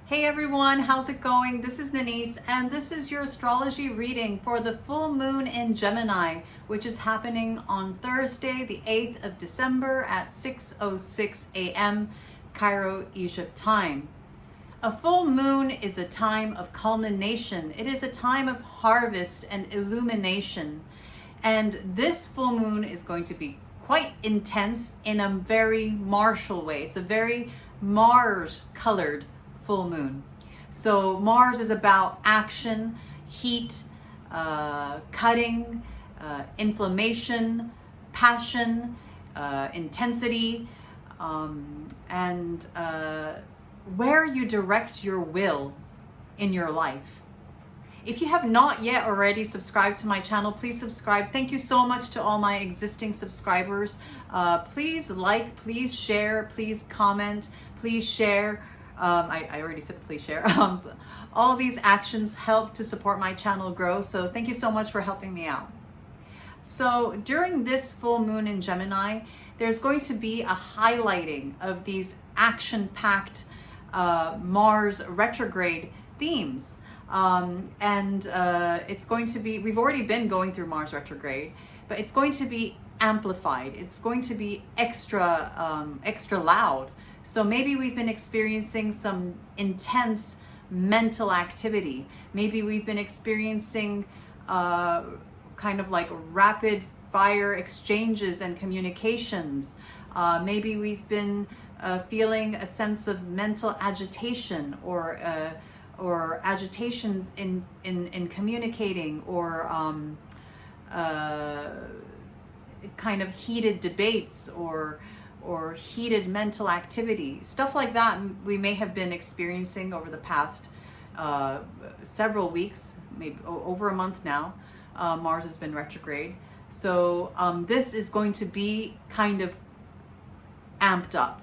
Hey everyone, how's it going? This is Nanice, and this is your astrology reading for the full moon in Gemini, which is happening on Thursday, the 8th of December at 6:06 a.m. Cairo, Egypt time. A full moon is a time of culmination. It is a time of harvest and illumination. And this full moon is going to be quite intense in a very martial way. It's a very Mars-colored full moon. So Mars is about action, heat, cutting, inflammation, passion, intensity, and where you direct your will in your life. If you have not yet already subscribed to my channel, please subscribe. Thank you so much to all my existing subscribers. Please like, please share, please comment, please share. I already said please share. All these actions help to support my channel grow, so thank you so much for helping me out. So during this full moon in Gemini, there's going to be a highlighting of these action-packed Mars retrograde themes. It's going to be, we've already been going through Mars retrograde, but it's going to be amplified. It's going to be extra loud. So maybe we've been experiencing some intense mental activity. Maybe we've been experiencing kind of like rapid fire exchanges and communications. Maybe we've been feeling a sense of mental agitation or agitations in communicating, or kind of heated debates or heated mental activity. Stuff like that we may have been experiencing over the past several weeks, maybe over a month now. Mars has been retrograde. So this is going to be kind of amped up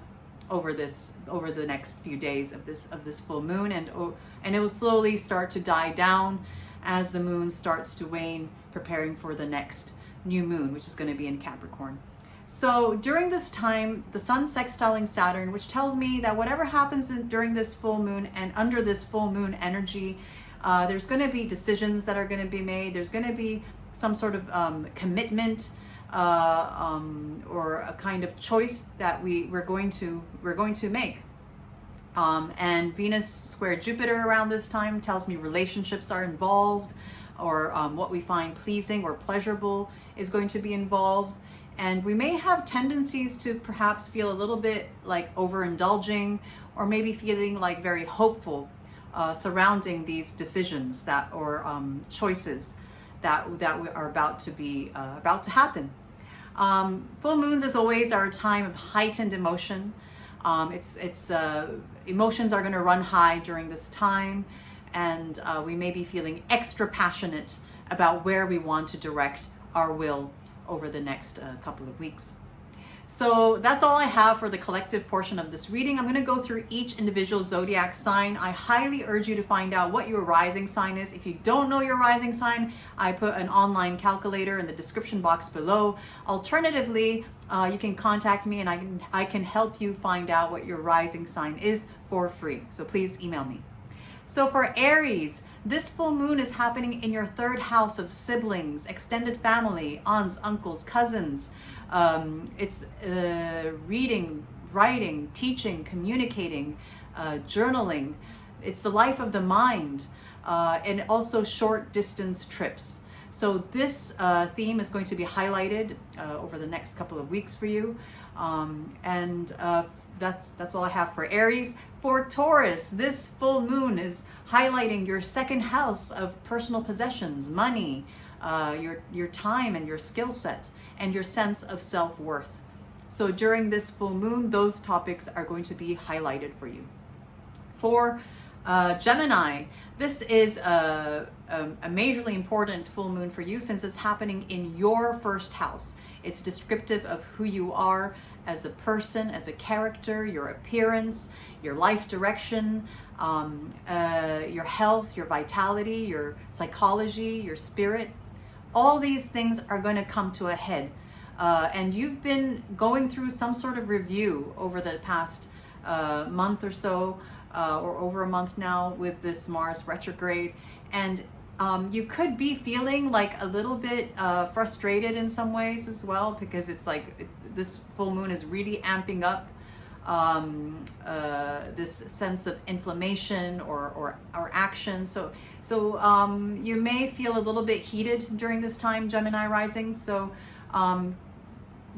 over the next few days of this full moon, and it will slowly start to die down as the moon starts to wane, preparing for the next new moon, which is going to be in Capricorn. So during this time, the sun sextiling Saturn, which tells me that whatever happens during this full moon and under this full moon energy, there's going to be decisions that are going to be made. There's going to be some sort of commitment, or a kind of choice that we're going to make. And Venus square Jupiter around this time tells me relationships are involved, or what we find pleasing or pleasurable is going to be involved. And we may have tendencies to perhaps feel a little bit like overindulging, or maybe feeling like very hopeful surrounding these decisions or choices that are about to happen. Full moons, as always, are a time of heightened emotion. Emotions are going to run high during this time, and we may be feeling extra passionate about where we want to direct our will over the next couple of weeks. So that's all I have for the collective portion of this reading. I'm going to go through each individual zodiac sign. I highly urge you to find out what your rising sign is. If you don't know your rising sign, I put an online calculator in the description box below. Alternatively, you can contact me and I can help you find out what your rising sign is for free. So please email me. So for Aries, this full moon is happening in your third house of siblings, extended family, aunts, uncles, cousins. It's reading, writing, teaching, communicating, journaling. It's the life of the mind, and also short distance trips. So this theme is going to be highlighted over the next couple of weeks for you. That's all I have for Aries. For Taurus, this full moon is highlighting your second house of personal possessions, money, your time and your skill set, and your sense of self-worth. So during this full moon, those topics are going to be highlighted for you. For Gemini, this is a majorly important full moon for you, since it's happening in your first house. It's descriptive of who you are as a person, as a character, your appearance, your life direction, your health, your vitality, your psychology, your spirit. All these things are going to come to a head. And you've been going through some sort of review over the past month or so, or over a month now with this Mars retrograde. And you could be feeling like a little bit frustrated in some ways as well, because it's like this full moon is really amping up this sense of inflammation or action. So you may feel a little bit heated during this time, Gemini rising. So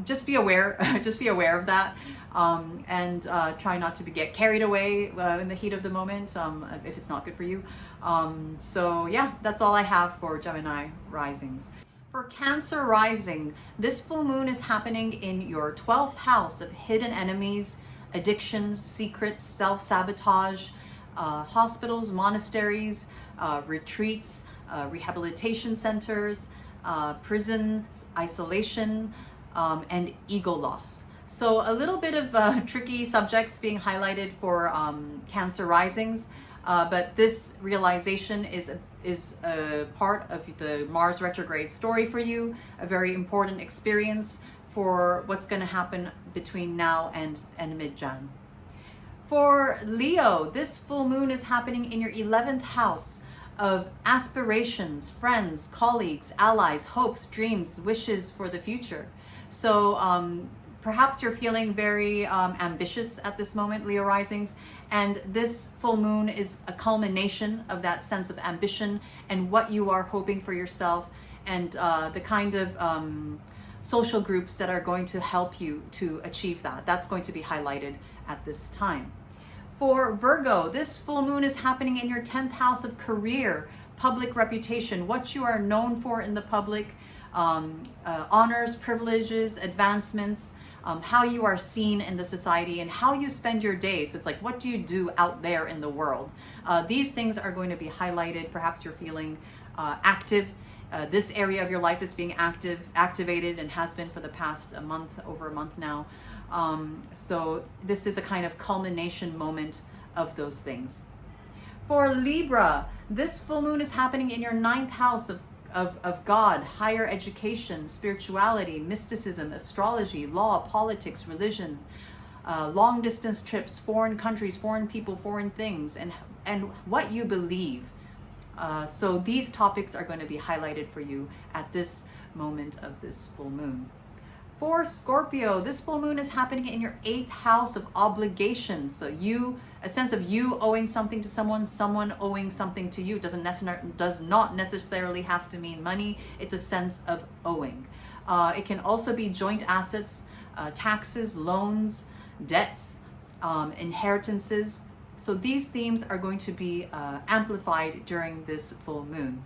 just be aware, just be aware of that, and try not to get carried away in the heat of the moment if it's not good for you. So yeah, that's all I have for Gemini risings. For Cancer rising, this full moon is happening in your 12th house of hidden enemies, addictions, secrets, self-sabotage, hospitals, monasteries, retreats, rehabilitation centers, prisons, isolation, and ego loss. So a little bit of tricky subjects being highlighted for Cancer risings, but this realization is a part of the Mars retrograde story for you, a very important experience for what's going to happen between now and mid-Jan. For Leo, this full moon is happening in your 11th house of aspirations, friends, colleagues, allies, hopes, dreams, wishes for the future. So perhaps you're feeling very ambitious at this moment, Leo risings, and this full moon is a culmination of that sense of ambition and what you are hoping for yourself, and the kind of social groups that are going to help you to achieve that. That's going to be highlighted at this time. For Virgo, this full moon is happening in your 10th house of career, public reputation, what you are known for in the public, honors, privileges, advancements, how you are seen in the society, and how you spend your days. So it's like, what do you do out there in the world? These things are going to be highlighted. Perhaps you're feeling active. This area of your life is being activated, and has been for the past over a month now. So this is a kind of culmination moment of those things. For Libra, this full moon is happening in your 9th house of God, higher education, spirituality, mysticism, astrology, law, politics, religion, long distance trips, foreign countries, foreign people, foreign things, and what you believe. So these topics are going to be highlighted for you at this moment of this full moon. For Scorpio, this full moon is happening in your 8th house of obligations. So a sense of you owing something to someone owing something to you. Does not necessarily have to mean money. It's a sense of owing. It can also be joint assets, taxes, loans, debts, inheritances. So these themes are going to be amplified during this full moon.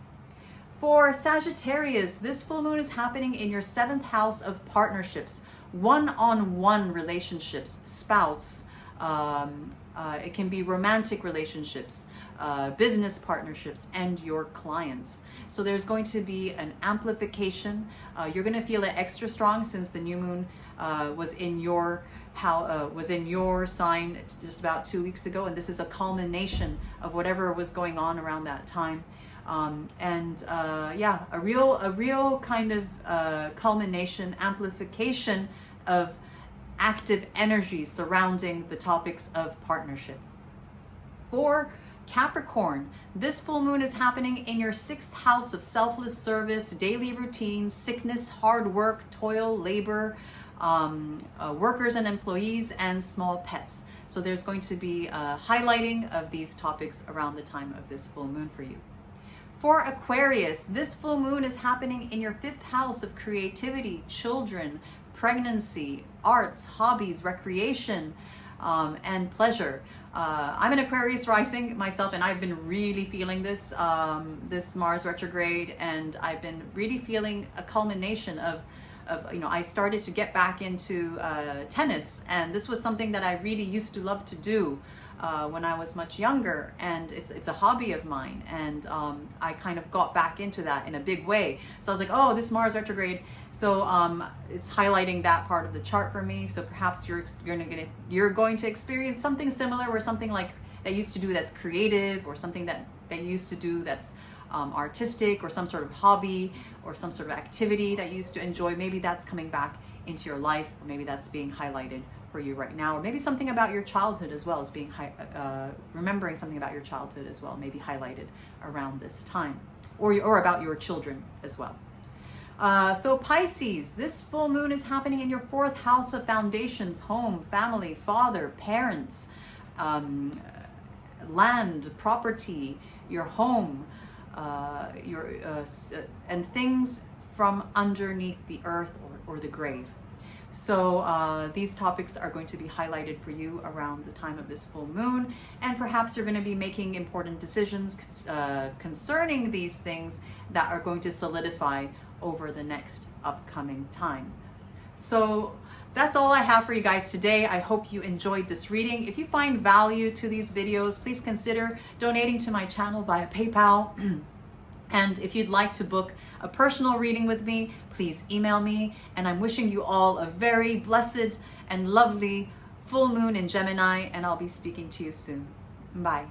For Sagittarius, this full moon is happening in your 7th house of partnerships, one-on-one relationships, spouse. It can be romantic relationships, business partnerships, and your clients. So there's going to be an amplification. You're going to feel it extra strong since the new moon was in your sign just about 2 weeks ago, and this is a culmination of whatever was going on around that time. A real kind of culmination, amplification of active energies surrounding the topics of partnership. For Capricorn, this full moon is happening in your 6th house of selfless service, daily routine, sickness, hard work, toil, labor, workers and employees, and small pets. So there's going to be a highlighting of these topics around the time of this full moon for you. For Aquarius, this full moon is happening in your 5th house of creativity, children, pregnancy, arts, hobbies, recreation, and pleasure. I'm an Aquarius rising myself, and I've been really feeling this Mars retrograde, and I've been really feeling a culmination of I started to get back into tennis, and this was something that I really used to love to do when I was much younger, and it's a hobby of mine, and I kind of got back into that in a big way. So I was like, oh, this Mars retrograde, so it's highlighting that part of the chart for me. So perhaps you're going to experience something similar, where something like that used to do that's creative, or something that you used to do that's artistic, or some sort of hobby, or some sort of activity that you used to enjoy. Maybe that's coming back into your life, or maybe that's being highlighted for you right now, or maybe something about your childhood as well is being remembering something about your childhood as well, maybe highlighted around this time, or about your children as well. So Pisces, this full moon is happening in your 4th house of foundations, home, family, father, parents, land, property, your home, and things from underneath the earth or the grave. So these topics are going to be highlighted for you around the time of this full moon, and perhaps you're going to be making important decisions concerning these things that are going to solidify over the next upcoming time. So that's all I have for you guys today. I hope you enjoyed this reading. If you find value to these videos, please consider donating to my channel via PayPal. And if you'd like to book a personal reading with me, please email me. And I'm wishing you all a very blessed and lovely full moon in Gemini, and I'll be speaking to you soon. Bye.